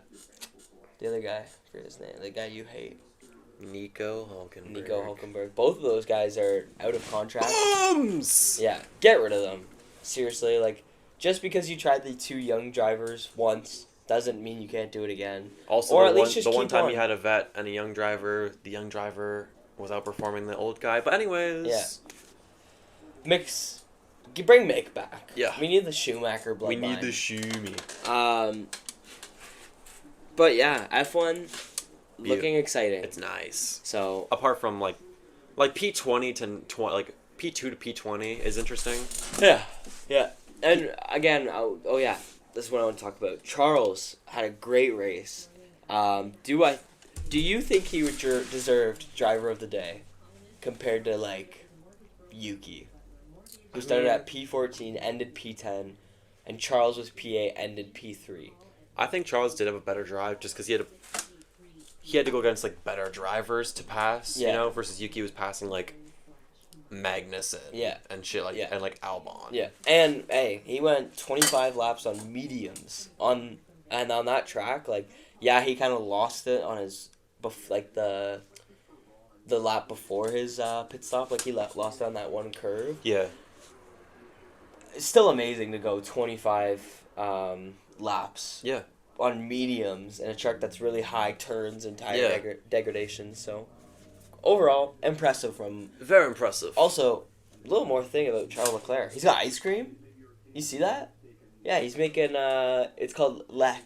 other guy, I forget his name, the guy you hate. Nico Hülkenberg. Both of those guys are out of contract. Bums! Yeah, get rid of them. Seriously, like, just because you tried the 2 young drivers once doesn't mean you can't do it again. Also, or at least just the one time on. you had a vet and a young driver, the young driver was outperforming the old guy. But anyways, yeah. Bring Mick back. Yeah, we need the Schumacher bloodline. We need the Schumi. But yeah, F1 looking exciting. It's nice. So apart from like P20 to P2 to P20 is interesting. Yeah. And again, this is what I want to talk about. Charles had a great race. Do you think he would deserved driver of the day compared to like Yuki, who started at P14, ended P10, and Charles was P8, ended P3? I think Charles did have a better drive just because he had to go against like better drivers to pass, versus Yuki was passing like Magnussen, and shit and like Albon, and hey, he went 25 laps on mediums on that track. Like, yeah, he kind of lost it on his the lap before his pit stop. Like, he lost it on that one curve. Yeah, it's still amazing to go 25 laps. Yeah. On mediums in a truck that's really high turns and tire degradation. So, overall, impressive from... Very impressive. Also, a little more thing about Charles Leclerc. He's got ice cream. You see that? Yeah, he's making... it's called Lec.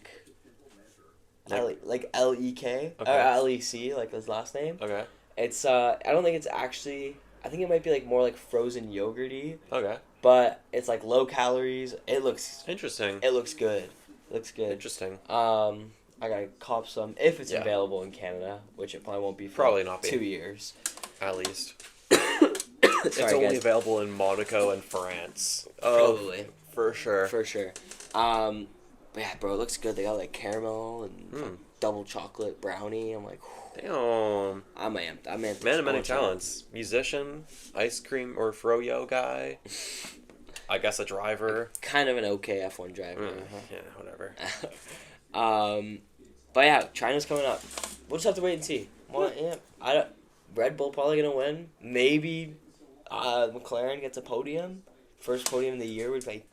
Like L-E-K. Okay. Or L-E-C, like his last name. Okay. It's... I don't think it's actually... I think it might be like more like frozen yogurty. Okay. But it's like low calories. It looks... Interesting. It looks good. Looks good. Interesting. I gotta cop some if it's available in Canada, which it probably won't be for probably not 2 years. At least. It's only available in Monaco and France. Probably. For sure. For sure. But yeah, bro, it looks good. They got like caramel and double chocolate brownie. I'm like, damn. I'm amped. Man of many talents. Musician, ice cream or froyo guy. I guess a driver. Kind of an okay F1 driver. Yeah, whatever. But yeah, China's coming up. We'll just have to wait and see. Well, yeah, Red Bull probably gonna win. Maybe McLaren gets a podium. First podium of the year would be.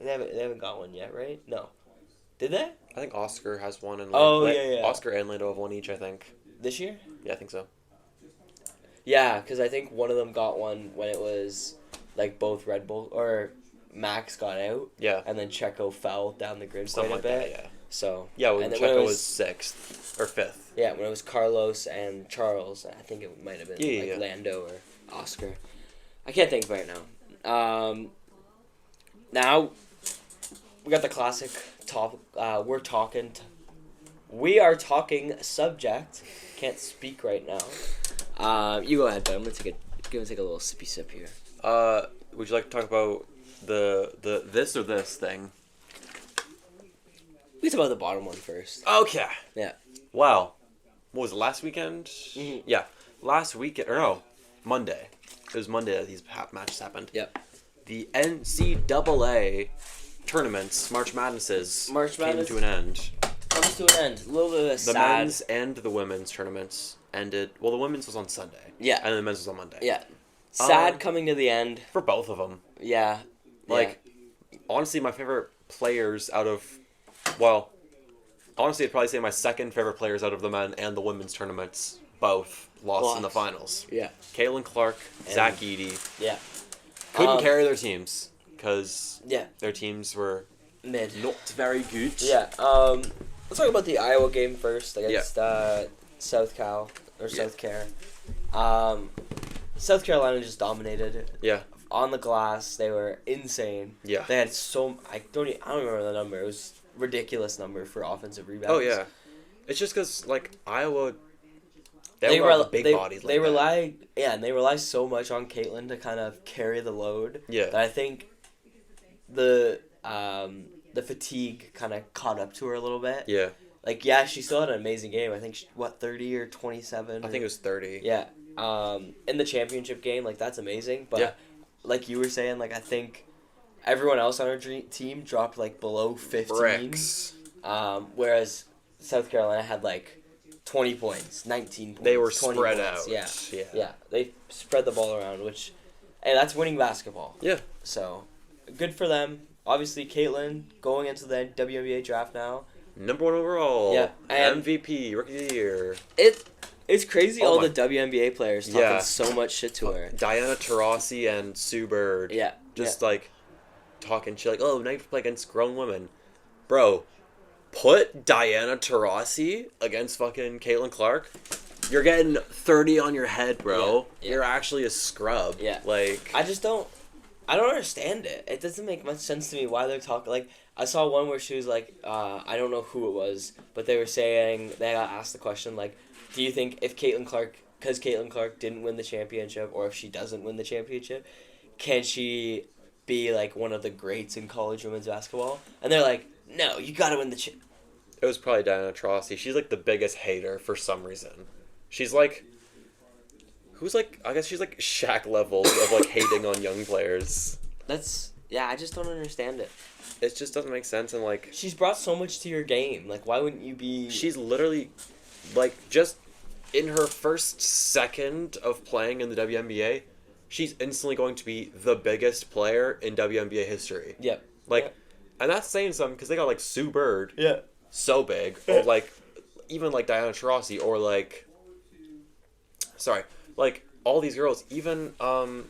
They haven't got one yet, right? No. Did they? I think Oscar has one. And Oscar and Lando have one each, I think. This year? Yeah, I think so. Yeah, because I think one of them got one when it was like both Red Bull or Max got out. Yeah. And then Checo fell down the grid Something quite a bit. like that, yeah. So yeah, when Checo was 6th or 5th. Yeah, when it was Carlos and Charles, I think it might have been Lando or Oscar. I can't think right now. Now we got the classic topic. We are talking subject. Can't speak right now. You go ahead, Ben. I'm gonna take a little sippy sip here. Would you like to talk about the this or this thing? We can talk about the bottom one first. Okay. Yeah. Wow. What was it, last weekend? Mm-hmm. Yeah. Last weekend, or no, Monday. It was Monday that these matches happened. Yep. The NCAA tournaments, March Madnesses, came to an end. Comes to an end. A little bit of The men's and the women's tournaments ended. Well, the women's was on Sunday. Yeah. And the men's was on Monday. Yeah. Sad coming to the end. For both of them. Yeah. Honestly, my favorite players out of... Well, honestly, I'd probably say my second favorite players out of the men and the women's tournaments both lost in the finals. Yeah. Caitlin Clark, Zach Edey. Yeah. Couldn't carry their teams because their teams were mid. Not very good. Yeah. Let's talk about the Iowa game first against South Cal or South Care. South Carolina just dominated. Yeah. On the glass, they were insane. Yeah. They had I don't remember the number. It was a ridiculous number for offensive rebounds. Oh yeah. It's just because Iowa. They rely so much on Caitlin to kind of carry the load. Yeah. That I think the fatigue kind of caught up to her a little bit. Yeah. She still had an amazing game. I think 30 or 27. I think it was 30. Yeah. In the championship game, that's amazing. But like you were saying, I think everyone else on our team dropped below 15. Bricks. Whereas South Carolina had 20 points, 19 points. They were 20 spread points. out. Yeah. They spread the ball around, that's winning basketball. Yeah. So, good for them. Obviously, Caitlin going into the WNBA draft now. Number 1 overall. Yeah. And MVP, Rookie of the Year. It's crazy all the WNBA players talking so much shit to her. Diana Taurasi and Sue Bird. Yeah. Just talking shit now you have to play against grown women. Bro, put Diana Taurasi against fucking Caitlin Clark. You're getting 30 on your head, bro. Yeah. You're actually a scrub. Yeah. I don't understand it. It doesn't make much sense to me why they're talking. I saw one where she was I don't know who it was, but they were saying, they got asked the question, do you think if because Caitlin Clark didn't win the championship, or if she doesn't win the championship, can she be one of the greats in college women's basketball? And they're like, no, you gotta win the It was probably Diana Taurasi. She's the biggest hater for some reason. She's who's I guess she's Shaq levels of hating on young players. I just don't understand it. It just doesn't make sense, and she's brought so much to your game. Why wouldn't you be? She's literally just in her first second of playing in the WNBA, she's instantly going to be the biggest player in WNBA history. Yep. And that's saying something because they got Sue Bird. Yeah. So big, or even Diana Taurasi, or all these girls. Even I'm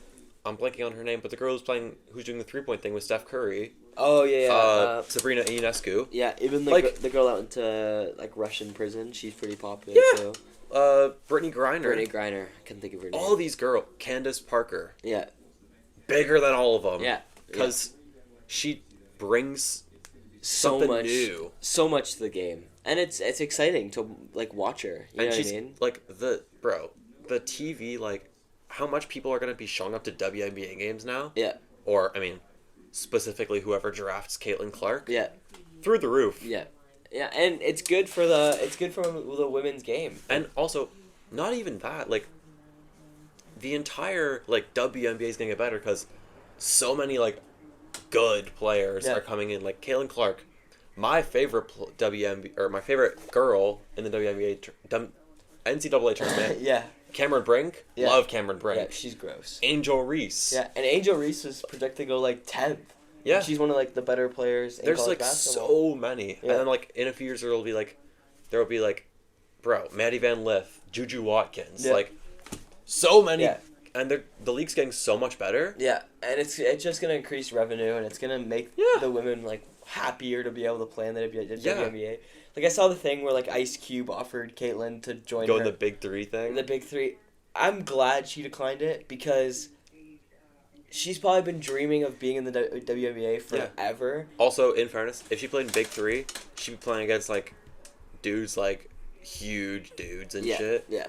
blanking on her name, but the girl who's doing the 3-point thing with Steph Curry. Oh yeah. Sabrina Ionescu. Yeah, even the girl that went to Russian prison, she's pretty popular too. Brittany Griner. I couldn't think of her name. All these girls. Candace Parker. Yeah. Bigger than all of them. Yeah. Because she brings something new. So much to the game, and it's exciting to like watch her. You know what I mean? Like the TV, like how much people are gonna be showing up to WNBA games now? Yeah. Or I mean, specifically whoever drafts Caitlin Clark. Yeah. Through the roof. Yeah. Yeah, and it's good for the women's game. And also, not even that, like the entire like WNBA is gonna get better because so many like good players are coming in. Like Caitlin Clark, my favorite WNBA or my favorite girl in the WNBA NCAA tournament. Yeah. Cameron Brink, love Cameron Brink. Yeah, she's gross. Angel Reese. Yeah, and Angel Reese is projected to go like 10th. Yeah, she's one of like the better players. There's in like basketball. so many, and then like in a few years there will be like, bro, Maddie Van Lith, Juju Watkins, like so many, and the league's getting so much better. Yeah, and it's just gonna increase revenue, and it's gonna make the women like happier to be able to play in the WNBA. Like I saw the thing where like Ice Cube offered Caitlyn to join go in the Big Three thing. The Big Three. I'm glad she declined it because she's probably been dreaming of being in the WNBA forever. Yeah. Also, in fairness, if she played in Big Three, she'd be playing against like dudes like huge dudes and shit. Yeah.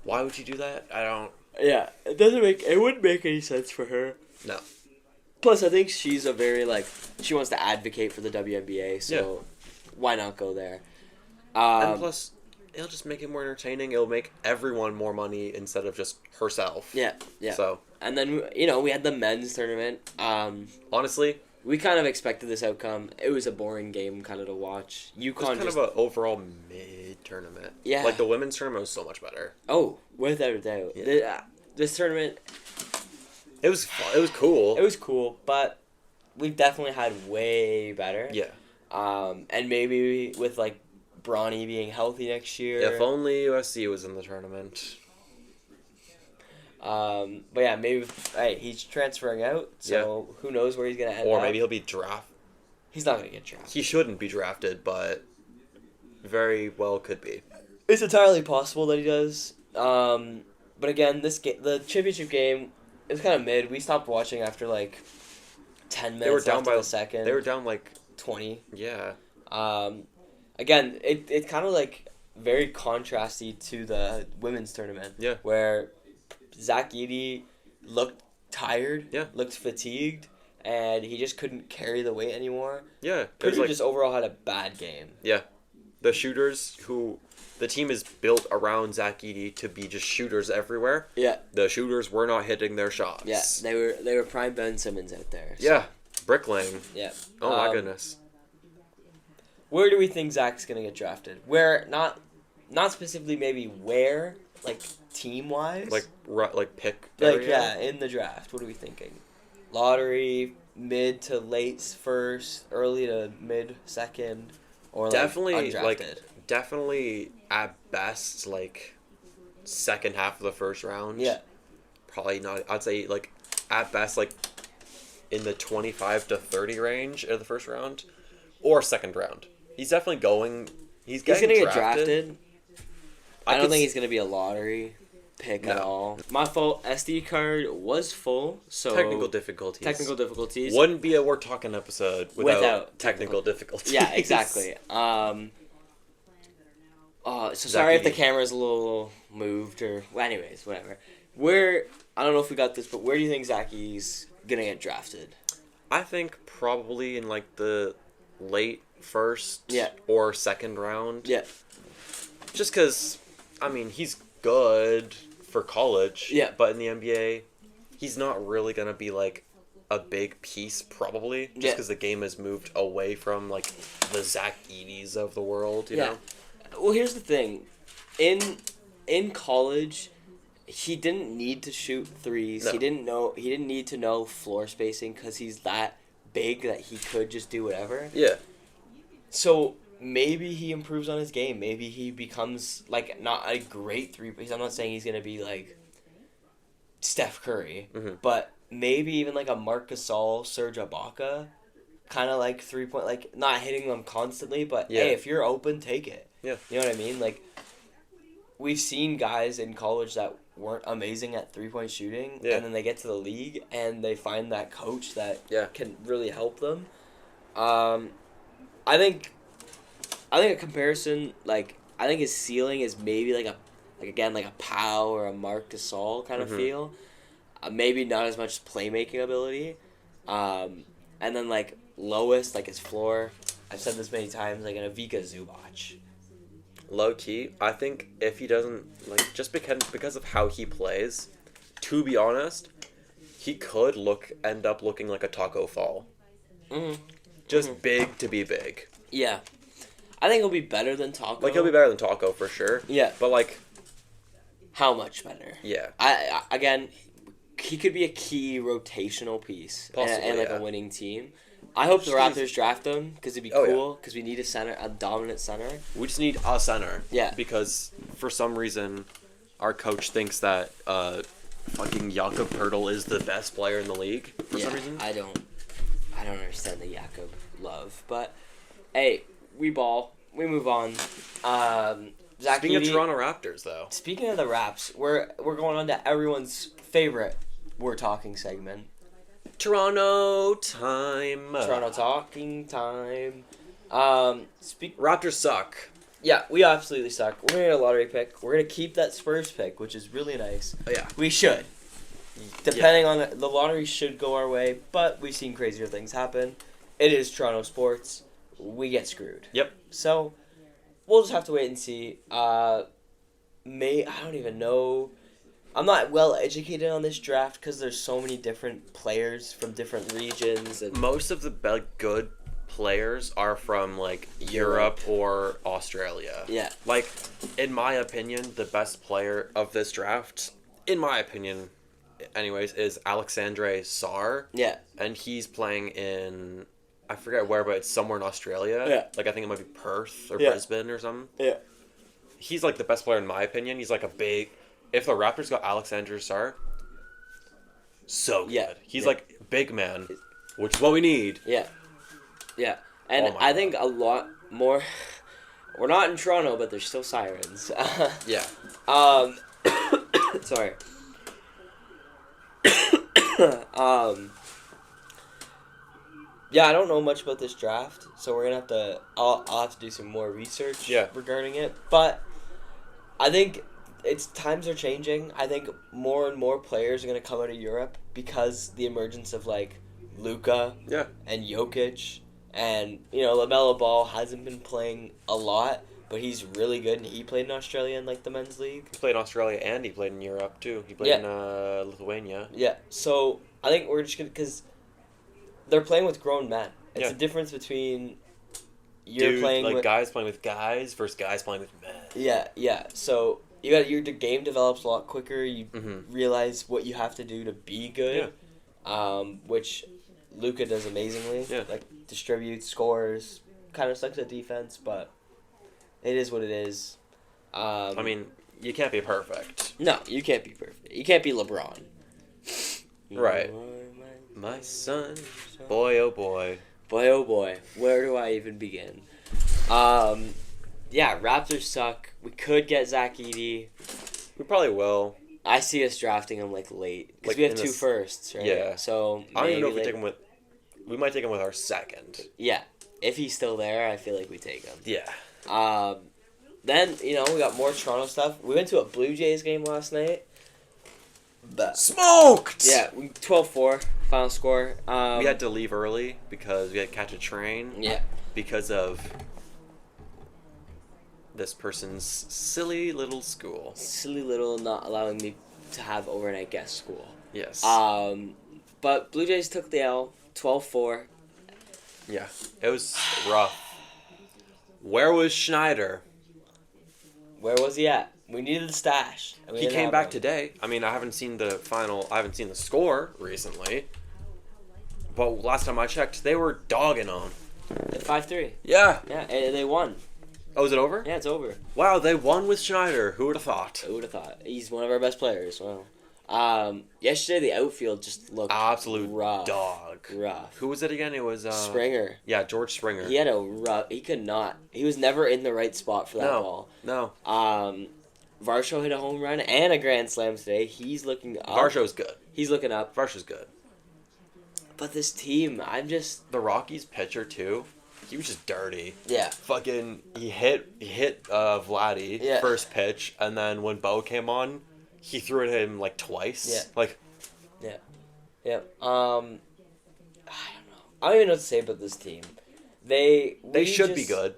Why would you do that? I don't. Yeah, it wouldn't make any sense for her. No. Plus, I think she's a very like she wants to advocate for the WNBA, so why not go there? And plus, it'll just make it more entertaining. It'll make everyone more money instead of just herself. Yeah. So. And then, we had the men's tournament. Honestly, we kind of expected this outcome. It was a boring game kind of to watch. UConn it was kind of an overall mid-tournament. Yeah. Like, the women's tournament was so much better. Oh, without a doubt. Yeah. This tournament... It was fun. It was cool. It was cool, but we've definitely had way better. Yeah. And maybe with, like, Bronny being healthy next year. If only USC was in the tournament. But yeah, maybe he's transferring out, so who knows where he's gonna end up. Or maybe he'll be drafted. He's not gonna get drafted. He shouldn't be drafted, but very well could be. It's entirely possible that he does. But again, the championship game, it was kind of mid. We stopped watching after like 10 minutes. They were down by the second. They were down like 20. Yeah. Again, it kind of like very contrasty to the women's tournament. Yeah. Where Zach Edey looked tired. Yeah. Looked fatigued, and he just couldn't carry the weight anymore. Yeah. Pritchard just overall had a bad game. Yeah. The shooters the team is built around Zach Edey to be just shooters everywhere. Yeah. The shooters were not hitting their shots. Yeah. They were prime Ben Simmons out there. So. Yeah. Bricklaying. Yeah. Oh my goodness. Where do we think Zach's gonna get drafted? Where not specifically maybe where, like team wise? Like pick area? In the draft. What are we thinking? Lottery, mid to late first, early to mid second, or definitely undrafted? Definitely at best like second half of the first round. Yeah. Probably not. I'd say like at best like in the 25 to 30 range of the first round, or second round. He's definitely going. He's gonna get drafted. I don't think he's gonna be a lottery pick at all. My fault. SD card was full, so technical difficulties. Wouldn't be a We're Talking episode without technical difficulties. Yeah, exactly. So sorry if the camera's a little moved or. Well, anyways, whatever. I don't know if we got this, but where do you think Zacky's gonna get drafted? I think probably in like the late first or second round. Yeah. Just because, I mean, he's good for college. Yeah. But in the NBA, he's not really going to be, like, a big piece, probably. Just because the game has moved away from, like, the Zach Edeys of the world, you know? Well, here's the thing. In college, he didn't need to shoot threes. No. He didn't need to know floor spacing because he's that big that he could just do whatever. Yeah. So maybe he improves on his game. Maybe he becomes like not a great three. I'm not saying he's gonna be like Steph Curry, but maybe even like a Marc Gasol, Serge Ibaka, kind of like 3-point, like not hitting them constantly, but hey, if you're open, take it. Yeah, you know what I mean. Like we've seen guys in college that weren't amazing at 3-point shooting, and then they get to the league and they find that coach that can really help them. I think a comparison, like, I think his ceiling is maybe like a Pau or a Marc Gasol kind of feel. Maybe not as much playmaking ability. And then, like, lowest, like, his floor, I've said this many times, like, an Ivica Zubac. Low key, I think if he doesn't, like, just because of how he plays, to be honest, he could end up looking like a Taco Fall. Just big to be big. Yeah. I think he'll be better than Taco. Like, he'll be better than Taco for sure. Yeah. But, like... How much better? Yeah. Again, he could be a key rotational piece. Possibly, and like, a winning team. I hope the Raptors draft him, because it'd be cool, because we need a dominant center. We just need a center. Yeah. Because, for some reason, our coach thinks that fucking Jakob Poeltl is the best player in the league, for some reason. I don't understand the Jakob love. But, hey, we ball. We move on. Speaking of Toronto Raptors, though. Speaking of the Raps, we're going on to everyone's favorite We're Talking segment. Toronto time. Toronto talking time. Raptors suck. Yeah, we absolutely suck. We're going to get a lottery pick. We're going to keep that Spurs pick, which is really nice. Oh, yeah. We should. Depending on the lottery should go our way, but we've seen crazier things happen. It is Toronto sports. We get screwed. Yep. So, we'll just have to wait and see. I don't even know. I'm not well educated on this draft because there's so many different players from different regions. And most of the good players are from, like, Europe or Australia. Yeah. Like, in my opinion, the best player of this draft, in my opinion, anyways, is Alexandre Sarr. Yeah. And he's playing in, I forget where, but it's somewhere in Australia. Yeah. Like, I think it might be Perth or Brisbane or something. Yeah. He's, like, the best player in my opinion. He's, like, a big... If the Raptors got Alexandre Sarr, so good. Yeah. He's, like, big man, which is what we need. Yeah. Yeah. And I think a lot more... We're not in Toronto, but there's still sirens. Yeah. Sorry. Yeah, I don't know much about this draft, so we're gonna have to. I'll have to do some more research regarding it. But I think times are changing. I think more and more players are gonna come out of Europe because the emergence of, like, Luka and Jokic, and LaMelo Ball hasn't been playing a lot, but he's really good, and he played in Australia in, like, the men's league. He played in Australia and he played in Europe too. He played in Lithuania. Yeah, so I think we're just gonna, because they're playing with grown men. It's a difference between playing with guys playing with guys versus guys playing with men. Yeah. So your game develops a lot quicker. You realize what you have to do to be good, which Luka does amazingly. Yeah. Like, distributes, scores, kind of sucks at defense, but it is what it is. I mean, you can't be perfect. No, you can't be perfect. You can't be LeBron. Right. My son, boy oh boy. Boy oh boy, where do I even begin? Yeah, Raptors suck. We could get Zach Edey. We probably will. I see us drafting him, like, late. Because we have 2 firsts, right? Yeah. So I don't even know if we take him with... We might take him with our second. Yeah. If he's still there, I feel like we take him. Yeah. Then, we got more Toronto stuff. We went to a Blue Jays game last night. Smoked! Yeah, 12-4, final score. We had to leave early because we had to catch a train. Yeah. Because of this person's silly little school. Silly little not allowing me to have overnight guest school. Yes. But Blue Jays took the L, 12-4. Yeah, it was rough. Where was Schneider? Where was he at? We needed the stash. He came back today. I mean, I haven't seen the score recently. But last time I checked, they were dogging on. 5-3. Yeah. Yeah, and they won. Oh, is it over? Yeah, it's over. Wow, they won with Schneider. Who would have thought? Who would have thought? He's one of our best players. Wow. Yesterday, the outfield just looked absolute rough. Dog. Rough. Who was it again? It was... Springer. Yeah, George Springer. He had a rough... He could not... He was never in the right spot for that ball. No. Varsho hit a home run and a grand slam today. He's looking up. Varsho's good. He's looking up. Varsho's good. But this team, I'm just... The Rockies pitcher, too, he was just dirty. Yeah. Fucking, he hit Vladdy first pitch, and then when Bo came on, he threw it at him, like, twice. Yeah. Like... Yeah. Yeah. I don't know. I don't even know what to say about this team. They should be good.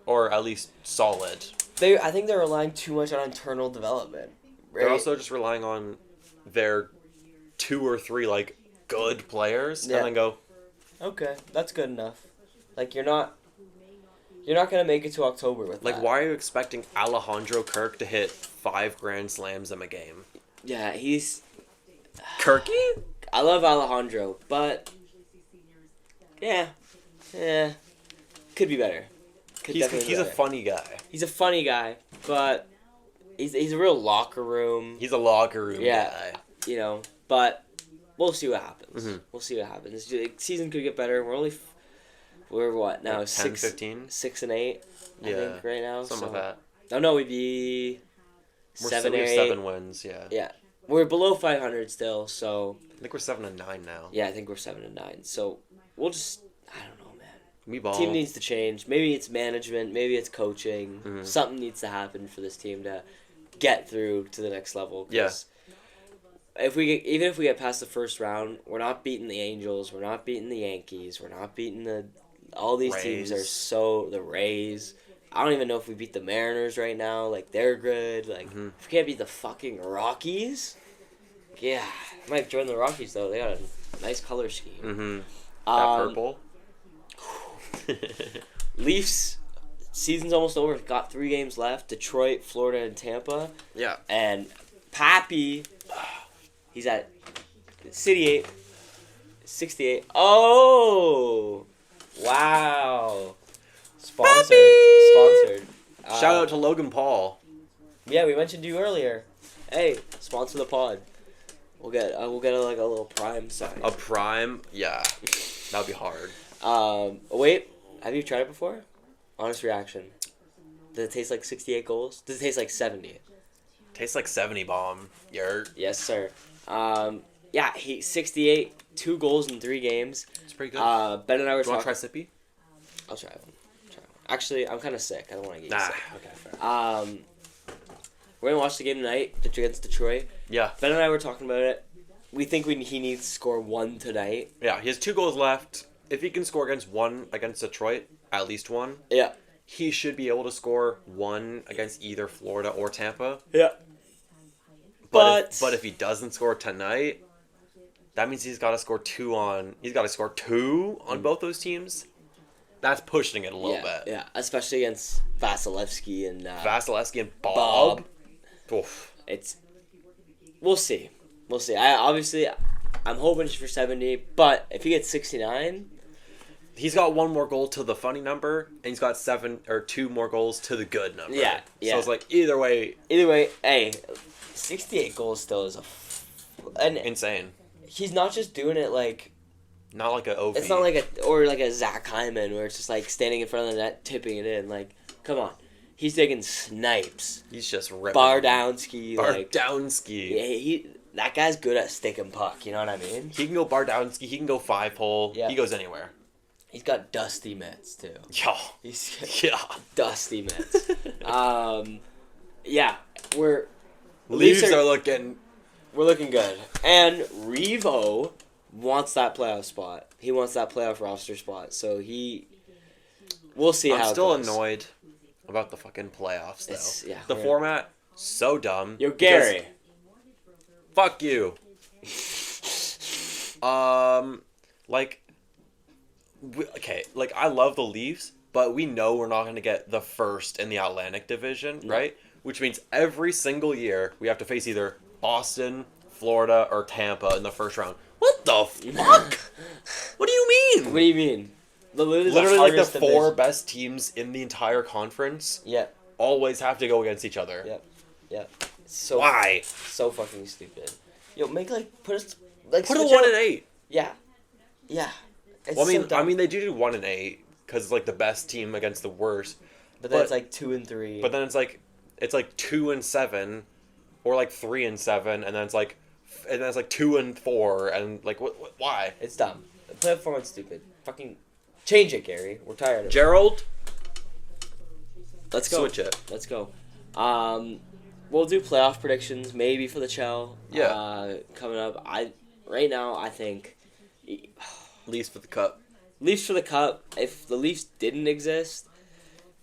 Or at least solid. I think they're relying too much on internal development. Right? They're also just relying on their 2 or 3, like, good players, and then go, okay, that's good enough. Like, you're not gonna make it to October with like, that. why are you expecting Alejandro Kirk to hit 5 grand slams in a game? Yeah, he's... Kirky? I love Alejandro, but... Yeah. Could be better. He's a funny guy. He's a funny guy, but he's a real locker room. He's a locker room guy. You know, but we'll see what happens. Mm-hmm. We'll see what happens. The season could get better. We're what now? Like 10, 15? 6 and 8. I think right now. Something like that. Oh no, we'd be We're 7 or 8. 7 wins. Yeah. Yeah, we're below 500 still. So I think we're 7 and 9 now. yeah, I think we're 7 and 9. So we'll just I don't know, man. We ball. Team needs to change. Maybe it's management. Maybe it's coaching. Mm-hmm. Something needs to happen for this team to get through to the next level. Yeah. Even if we get past the first round, we're not beating the Angels. We're not beating the Yankees. We're not beating all these Rays. teams are the Rays. I don't even know if we beat the Mariners right now. Like, they're good. Like, if we can't beat the fucking Rockies, yeah, I might join the Rockies though. They got a nice color scheme. Mm-hmm. That purple. Leafs, season's almost over. Got 3 games left. Detroit, Florida, and Tampa. Yeah. And Pappy, he's at 68. 68. Oh! Wow. Sponsored. Shout out to Logan Paul. Yeah, we mentioned you earlier. Hey, sponsor the pod. We'll get a little Prime sign. A Prime? Yeah. That'd be hard. Wait. Have you tried it before? Honest reaction. Does it taste like 68 goals? Does it taste like 70? Tastes like 70 bomb. Yurt. Yes, sir. Yeah, 68, 2 goals in 3 games. It's pretty good. Ben and I were Do you want talking. to try Sippy? I'll try one. Actually, I'm kind of sick. I don't want to get you sick. Okay, fair. We're gonna watch the game tonight against Detroit. Yeah. Ben and I were talking about it. We think he needs to score 1 tonight. Yeah, he has 2 goals left. If he can score against Detroit, at least 1. Yeah. He should be able to score 1 against either Florida or Tampa. Yeah. But if he doesn't score tonight, that means he's got to score 2 on both those teams. That's pushing it a little bit. Yeah, especially against Vasilevsky and Vasilevsky and Bob. Oof. We'll see. I'm hoping for 70, but if he gets 69, he's got 1 more goal to the funny number, and he's got 2 more goals to the good number. Yeah. So it's like either way, hey, 68 goals still is insane. He's not just doing it like. Not like a OV. It's not like a Zach Hyman where it's just like standing in front of the net, tipping it in. Like, come on, he's taking snipes. He's just ripping. Bardowski. Bardowski. That guy's good at stick and puck. You know what I mean? He can go Bardowski. He can go 5-hole. Yeah. He goes anywhere. He's got dusty mitts too. Yeah. He's dusty mitts. Yeah, we're Leafs are looking. We're looking good, and Revo wants that playoff spot. He wants that playoff roster spot. So we'll see how it goes. I'm still annoyed about the fucking playoffs though. The format so dumb. Yo, Gary. Fuck you. I love the Leafs, but we know we're not going to get the first in the Atlantic Division, right? Which means every single year we have to face either Boston, Florida, or Tampa in the first round. What the fuck? What do you mean? What do you mean? Literally like the 4 best teams in the entire conference. Yeah. Always have to go against each other. Yep. Yep. So why? So fucking stupid. Yo, put a 1 and 8. Yeah. Yeah. Well, I mean, they do 1 and 8 because it's like the best team against the worst. But then it's like 2 and 3. But then it's like 2 and 7, or like 3 and 7, and then it's like 2 and 4, and like why? It's dumb. The playoff format's stupid. Fucking change it, Gary. We're tired of it. Gerald, Let's go. switch it. Let's go. We'll do playoff predictions maybe for the Chell. Yeah. Coming up. Right now I think Leafs for the cup. Leafs for the cup. If the Leafs didn't exist,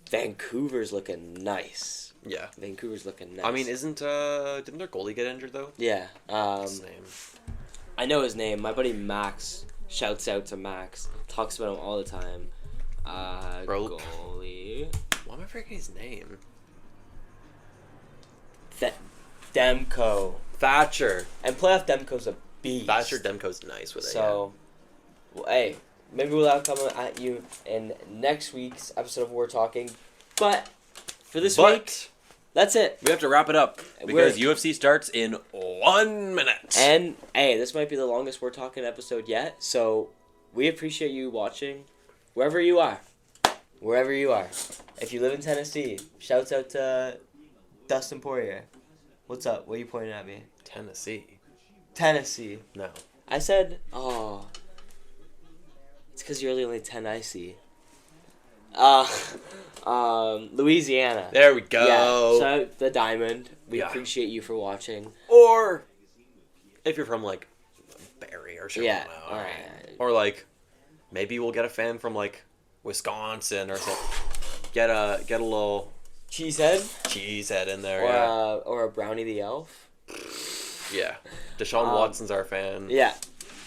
Vancouver's looking nice. Yeah. Vancouver's looking nice. I mean, didn't their goalie get injured though? Yeah. What's his name? I know his name. My buddy Max, shouts out to Max, talks about him all the time. Goalie. Why am I forgetting his name? Demko. Thatcher. And playoff Demko's a beast. Thatcher Demko's nice with it. So, well, hey, maybe we'll have coming at you in next week's episode of We're Talking. But for this week, that's it. We have to wrap it up because UFC starts in 1 minute. And hey, this might be the longest We're Talking episode yet. So we appreciate you watching, wherever you are. Wherever you are. If you live in Tennessee, shouts out to Dustin Poirier. What's up? What are you pointing at me? Tennessee. No. I said, oh. It's because you're the only 10 I see. Louisiana. There we go. Yeah, shout out the Diamond. We Yeah. appreciate you for watching. Or if you're from like Barrie or something. Yeah, alright. Or like maybe we'll get a fan from like Wisconsin or something. Get a little cheesehead in there. Or a Brownie the Elf. Yeah. Deshaun Watson's our fan. Yeah.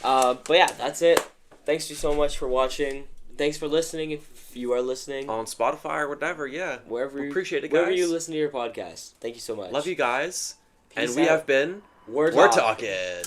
But yeah, that's it. Thanks you so much for watching. Thanks for listening if you are listening. On Spotify or whatever, yeah. We appreciate it, guys. Wherever you listen to your podcast. Thank you so much. Love you guys. Peace and we out. have been We're talking.